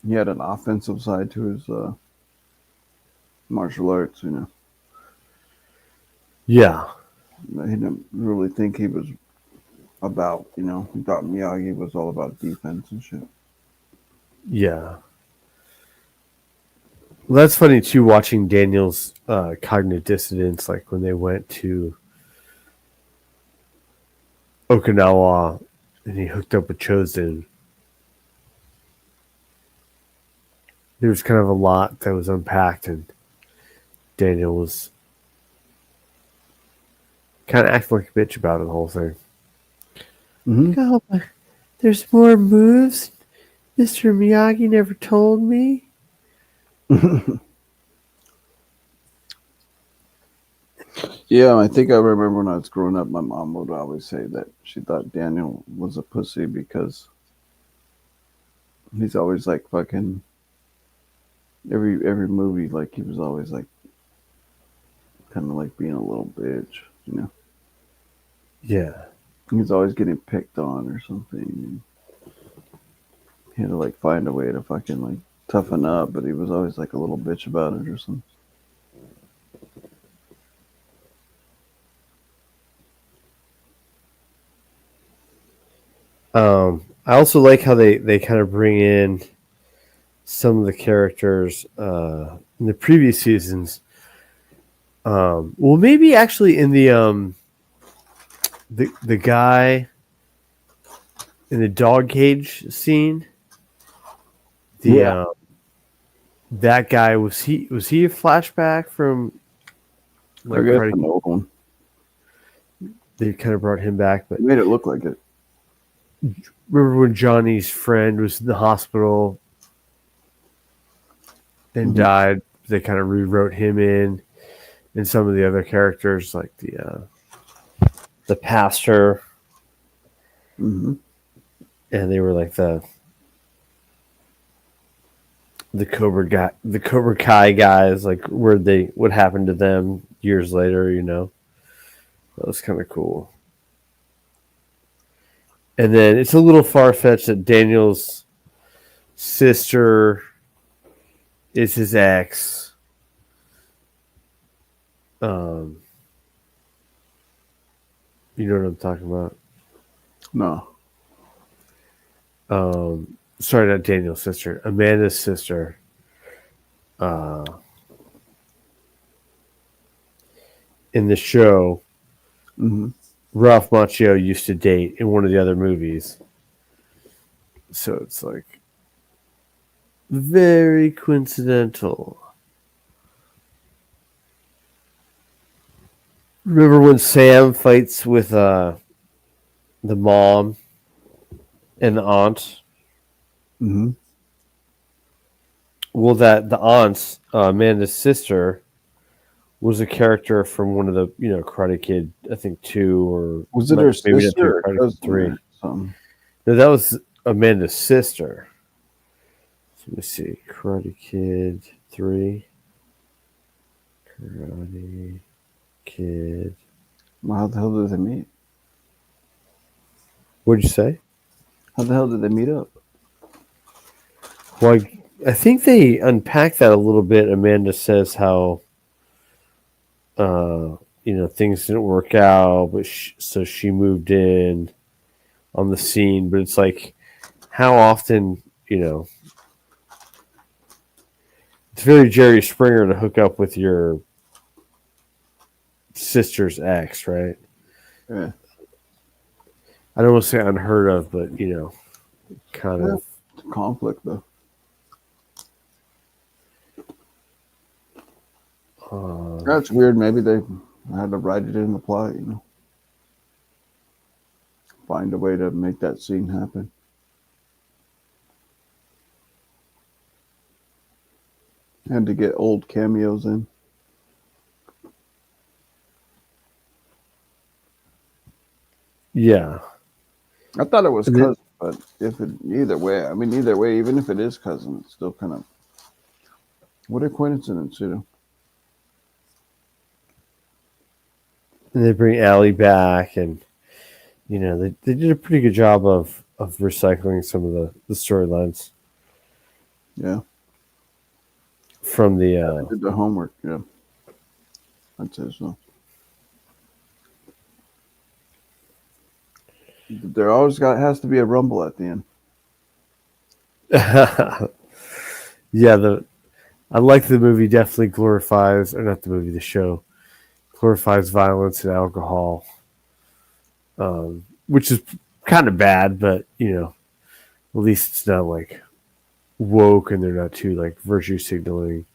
he had an offensive side to his martial arts, Yeah, He didn't really think he was about, he thought Miyagi was all about defense and shit. yeah. Well, that's funny too. Watching Daniel's cognitive dissonance, like when they went to Okinawa and he hooked up with Chosen. There was kind of a lot that was unpacked, and Daniel was kind of acting like a bitch about it, the whole thing. Mm-hmm. Oh, but there's more moves. Mr. Miyagi never told me. Yeah, I think I remember when I was growing up, my mom would always say that she thought Daniel was a pussy because he's always like fucking every movie, like he was always like kind of like being a little bitch. Yeah. He's always getting picked on or something. And he had to like find a way to fucking like toughen up, but he was always like a little bitch about it or something. I also like how they kind of bring in some of the characters in the previous seasons. Well, maybe actually in the guy in the dog cage scene. The Yeah, that guy was he a flashback from I like guess Karate? an old one. They kind of brought him back, but Made it look like it. remember when Johnny's friend was in the hospital and Mm-hmm. died? They kind of rewrote him in, and some of the other characters like the pastor, Mm-hmm. and they were like the Cobra Kai guys, like what happened to them years later, That was kind of cool. And then it's a little far fetched that Daniel's sister is his ex. Um, you know what I'm talking about? No. Sorry, not Daniel's sister, Amanda's sister. In the show, Mm-hmm. Ralph Macchio used to date in one of the other movies. So it's like very coincidental. Remember when Sam fights with the mom and the aunt? Mm-hmm. Well, that the aunt's Amanda's sister was a character from one of the Karate Kid, I think 2 or Was it her maybe not 2, sister or Karate Kid cousin 3. or something? No, that was Amanda's sister. So let me see, Karate Kid 3, Karate Kid. Well, how the hell did they meet? What'd you say? How the hell did they meet up? Well, I think they unpack that a little bit. Amanda says how things didn't work out, but so she moved in on the scene. But it's like, how often, it's very Jerry Springer to hook up with your sister's ex, right? Yeah. I don't want to say unheard of, but kind Yeah. of. Conflict though. That's weird. Maybe they had to write it in the plot, Find a way to make that scene happen. Had to get old cameos in. Yeah. I thought it was cousin, but if it either way, even if it is cousin, it's still kind of what a coincidence, And they bring Allie back, and they did a pretty good job of recycling some of the storylines Yeah, from the. I did the homework. Yeah, I'd say so. There always has to be a rumble at the end. Yeah, I like the movie. Definitely glorifies, or not the movie, the show glorifies violence and alcohol, which is kind of bad, but at least it's not like woke, and they're not too like virtue signaling,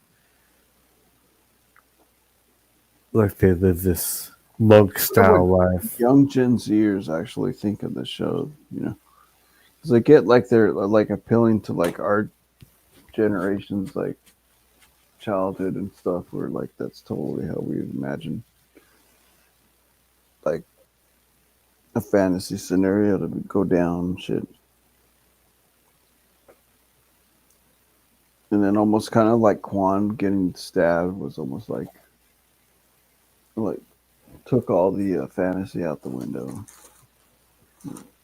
like they live this monk I wonder style what life. young Gen Zers actually think of the show, because they get like they're like appealing to like our generation's like childhood and stuff, where like that's totally how we imagine like a fantasy scenario to go down shit. And then almost kind of like Quan getting stabbed was almost like took all the fantasy out the window.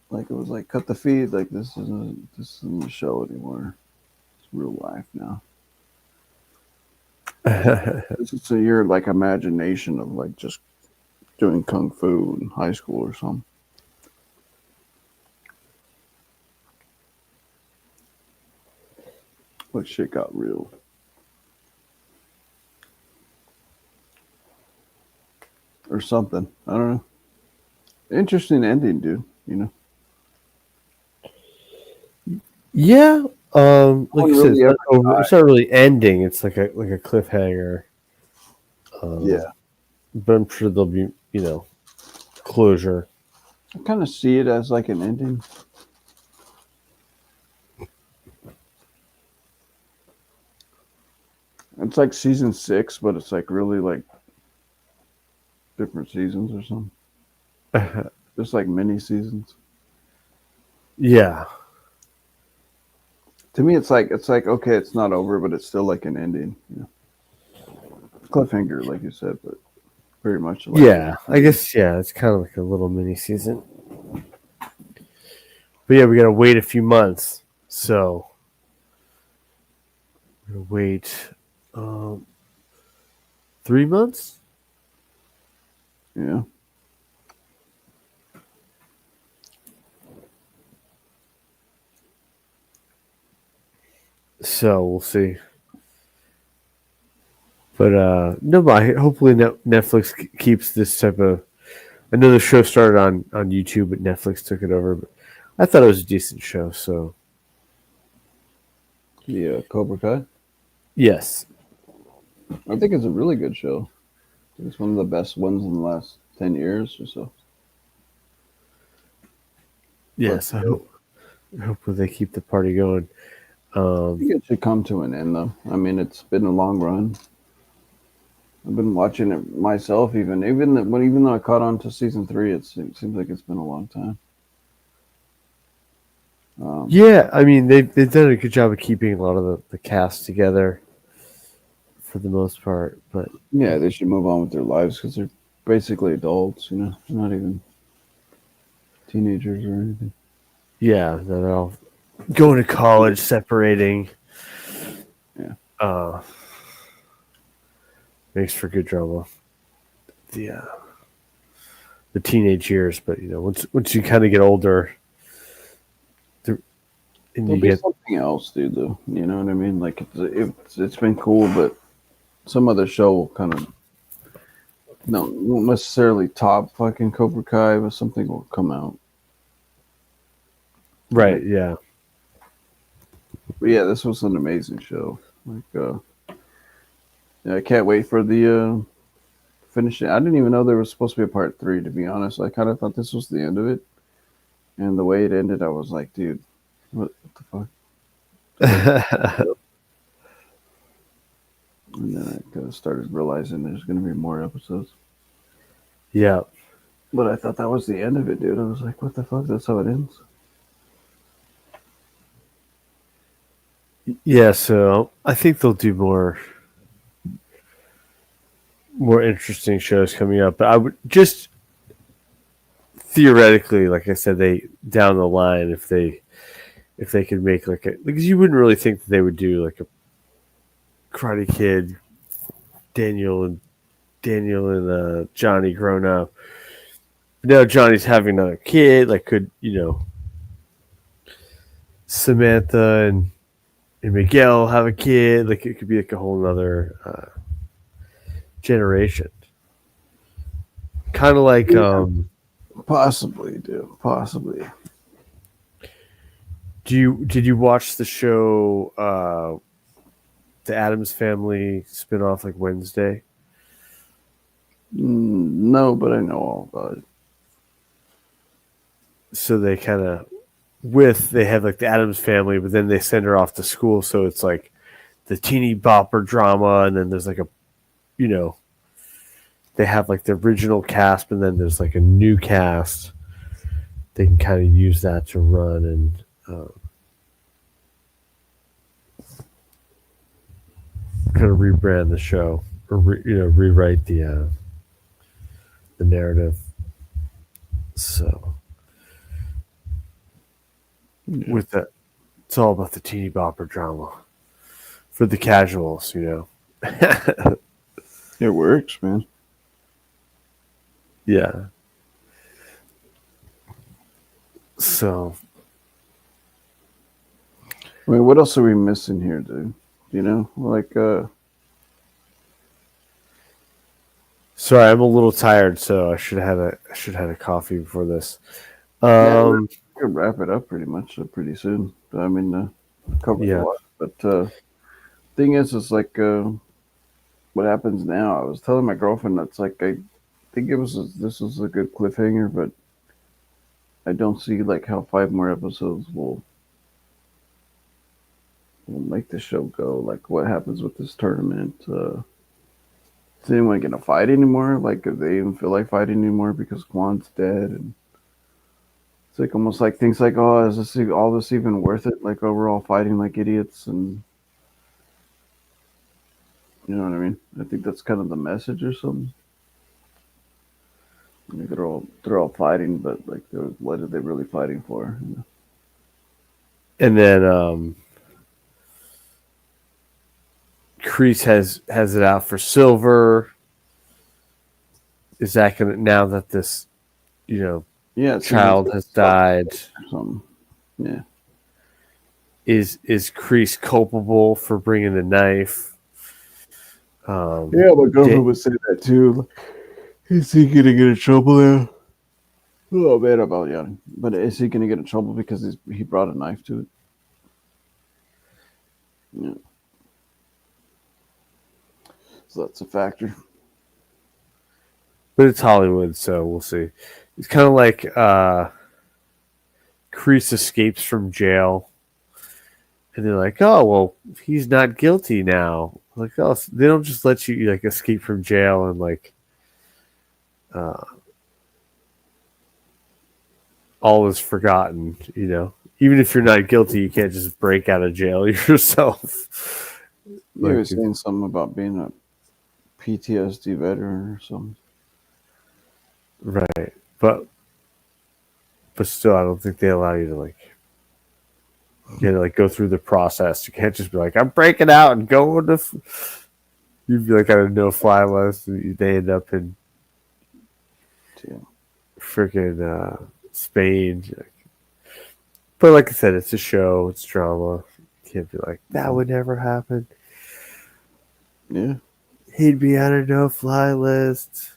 Like it was like cut the feed. Like this isn't a show anymore. It's real life now. This is your like imagination of like just doing kung fu in high school or something. Like shit got real. Or something. I don't know. Interesting ending, dude. Yeah, like you said, Really ever it's not really ending. It's like a cliffhanger. Yeah. But I'm sure there'll be closure. I kind of see it as like an ending. It's like season 6, but it's like really like different seasons or something. Just like mini seasons. Yeah, To me, it's like okay, it's not over, but it's still like an ending. Cliffhanger, like you said, but very much like yeah. I guess it's kind of like a little mini season. But yeah, we gotta wait a few months. So we're gonna wait 3 months. yeah. So we'll see. But no, but hopefully Netflix keeps this type of. I know the show started on YouTube, but Netflix took it over. But I thought it was a decent show. So The Cobra Kai. yes, I think it's a really good show. I think it's one of the best ones in the last 10 years or so. But yes. Hopefully they keep the party going. I think it should come to an end, though. I mean, it's been a long run. I've been watching it myself, even though I caught on to season 3, it seems like it's been a long time. Yeah, I mean they've done a good job of keeping a lot of the cast together for the most part. But Yeah, they should move on with their lives because they're basically adults. They're not even teenagers or anything. Yeah, they're all going to college, separating. Yeah. Makes for good drama. The teenage years, but once you kind of get older, and There'll you be get something else, dude. Though, you know what I mean? Like it's been cool, but some other show will kind of won't necessarily top fucking Cobra Kai, but something will come out. right, yeah, But yeah, this was an amazing show. Like, yeah, I can't wait for the finish it. I didn't even know there was supposed to be a part 3. To be honest, I kind of thought this was the end of it, and the way it ended, I was like, dude, what the fuck? And then I kind of started realizing there's going to be more episodes. yeah, But I thought that was the end of it, dude. I was like, what the fuck? That's how it ends? yeah. So I think they'll do more interesting shows coming up. But I would just theoretically, like I said, they down the line if they could make like a, because you wouldn't really think that they would do like a Karate Kid, Daniel and Johnny grown up. But now Johnny's having another kid. Like, could Samantha and Miguel have a kid? Like, it could be like a whole other generation. Kind of like Possibly, dude. Possibly. did you watch the show the Addams Family spinoff like Wednesday? No, but I know all about it. So they kind of they have like the Addams Family, but then they send her off to school, so it's like the teeny bopper drama, and then there's like a they have like the original cast, and then there's like a new cast. They can kind of use that to run and kind of rebrand the show or rewrite the narrative. So with that, it's all about the teeny bopper drama for the casuals, It works, man. Yeah. So, I mean, what else are we missing here, dude? Like, sorry, I'm a little tired, so I should have had a coffee before this. yeah, we could wrap it up pretty much pretty soon. I mean, covered a lot. But thing is, it's like, what happens now? I was telling my girlfriend that's like, I think this was a good cliffhanger, but I don't see like how 5 more episodes will make the show go. Like, what happens with this tournament? Is anyone gonna fight anymore? Like, if they even feel like fighting anymore because Kwan's dead, and it's like almost like things like, oh, is this all this even worth it? Like, oh, we're all fighting like idiots, and you know what I mean? I think that's kind of the message or something. Like they're all fighting, but like, what are they really fighting for? And then Kreese has it out for Silver. Is that gonna, now that this child has died? Yeah. Is Kreese culpable for bringing the knife? Yeah, my girlfriend would say that too. Is he gonna get in trouble there? Oh man, about yawning. But is he gonna get in trouble because he brought a knife to it? Yeah. So that's a factor. But it's Hollywood, so we'll see. It's kind of like Kreese escapes from jail, and they're like, "Oh, well, he's not guilty now." Like, oh, so they don't just let you like escape from jail and like all is forgotten. Even if you're not guilty, you can't just break out of jail yourself. You were saying something about being a PTSD veteran or something. Right. But but still, I don't think they allow you to like you had to like go through the process. You can't just be like, I'm breaking out and going to. You'd be like on a no fly list. And they end up in Yeah. freaking Spain. But like I said, it's a show. It's drama. You can't be like that would never happen. Yeah. He'd be on a no fly list.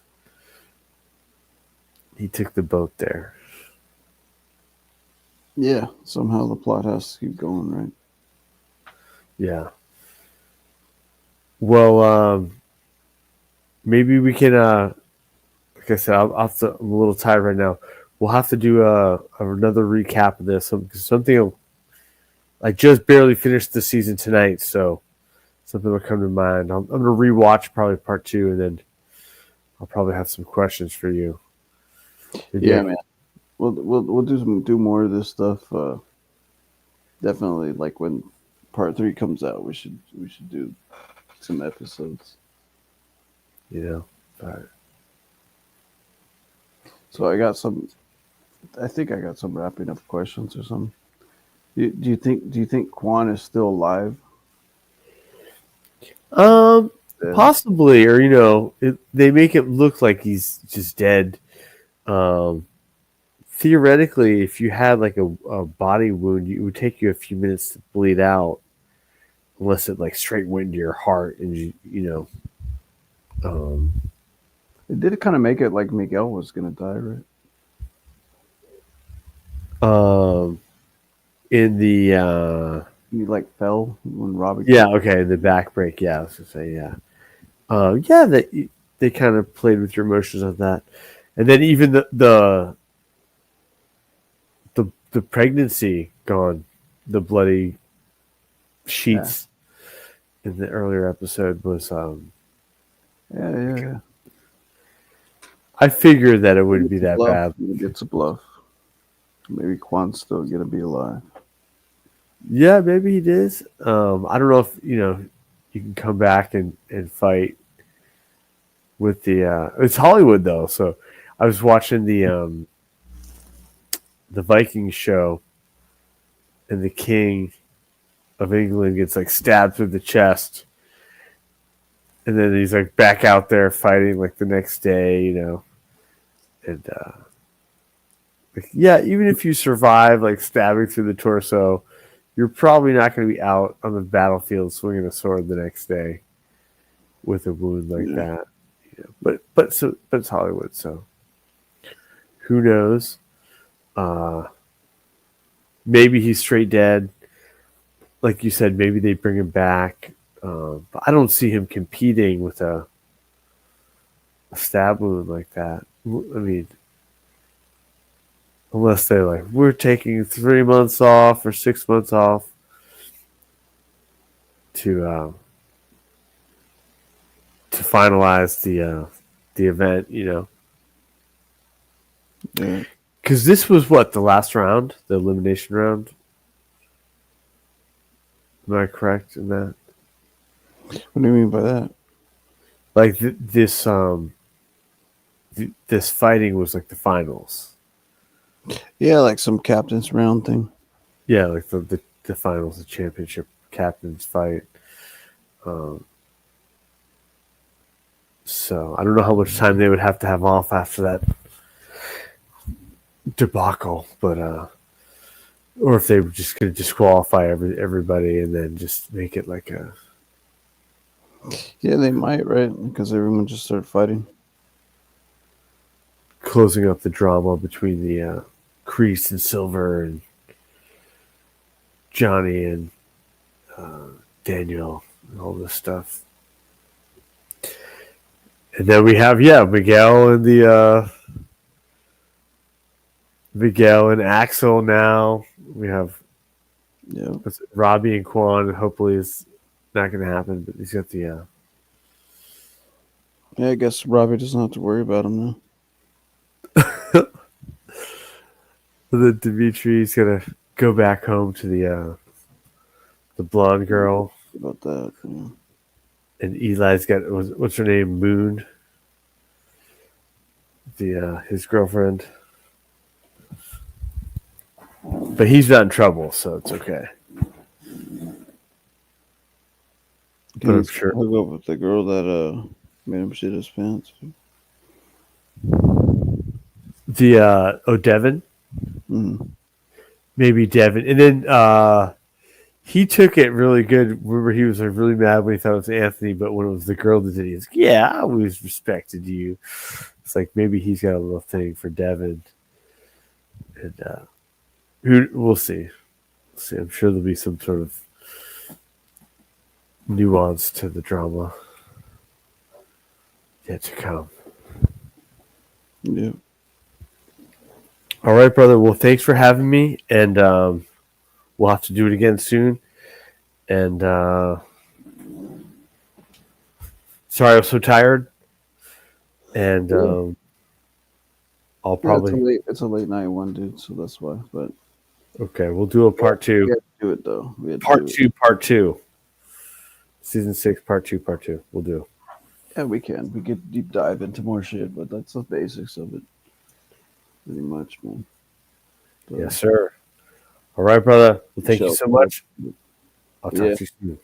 He took the boat there. Yeah. Somehow the plot has to keep going, right? Yeah. Well, maybe we can. Like I said, I'm a little tired right now. We'll have to do another recap of this. Something I just barely finished the season tonight, so something will come to mind. I'm going to rewatch probably part 2, and then I'll probably have some questions for you. Yeah, man. We'll do more of this stuff. Definitely, like when part 3 comes out, we should do some episodes. You know, but So I got some. I think I got some wrapping up questions or something. Do you think Quan is still alive? possibly, or they make it look like he's just dead. Um, theoretically, if you had like a body wound, it would take you a few minutes to bleed out, unless it like straight went into your heart, and It did kind of make it like Miguel was gonna die, right? um, in the He like fell when Robbie. yeah, okay, the back break, yeah, I was gonna say yeah, yeah, they kind of played with your emotions on that, and then even the pregnancy gone, the bloody sheets in the earlier episode was Yeah. I figured that it wouldn't be that bad. It's a bluff. Maybe Quan's still gonna be alive. Yeah, maybe he is. I don't know if you can come back and fight with the. It's Hollywood though, so I was watching the Vikings show, and the king of England gets like stabbed through the chest, and then he's like back out there fighting like the next day, and like, yeah, even if you survive like stabbing through the torso, you're probably not going to be out on the battlefield swinging a sword the next day with a wound like that. But it's Hollywood, so who knows? Maybe he's straight dead. Like you said, maybe they bring him back. But I don't see him competing with a stab wound like that. I mean, unless they're like, we're taking 3 months off or 6 months off to finalize the event, Yeah. Because this was what, the last round, the elimination round. Am I correct in that? What do you mean by that? Like this this fighting was like the finals. Yeah, like some captain's round thing. Yeah, like the finals, the championship captains fight. So I don't know how much time they would have to have off after that debacle, but or if they were just going to disqualify everybody and then just make it like a. Yeah, they might, right? Because everyone just started fighting. Closing up the drama between the Kreese and Silver and Johnny and Daniel and all this stuff. And then we have Miguel and Miguel and Axel now. We have Robbie and Quan. Hopefully it's not going to happen, but he's got the Yeah, I guess Robbie doesn't have to worry about him now. the Dimitri's gonna go back home to the blonde girl. About that, yeah. And Eli's got what's her name, Moon, his girlfriend. But he's not in trouble, so it's okay. But I'm sure hook up with the girl that made him shit his pants. the Devin, Mm. maybe Devin, and then he took it really good. Remember, he was like really mad when he thought it was Anthony, but when it was the girl that did it, he's like, "Yeah, I always respected you." It's like maybe he's got a little thing for Devin, and we'll see. We'll see. I'm sure there'll be some sort of nuance to the drama yet to come. Yeah. All right, brother. Well, thanks for having me, and we'll have to do it again soon. And sorry, I was so tired. And I'll probably it's a late night one, dude. So that's why. But okay. We'll do a part two. we had to do it though. We had to Part do it. two. Part two. Season 6, part two. Part two. We'll do. Yeah, we can. We could deep dive into more shit, but that's the basics of it. Pretty much, man. So, Yes, sir. All right, brother. Well, thank you so much. I'll talk Yeah. to you soon.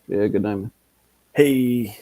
Yeah. Good night, man. Hey.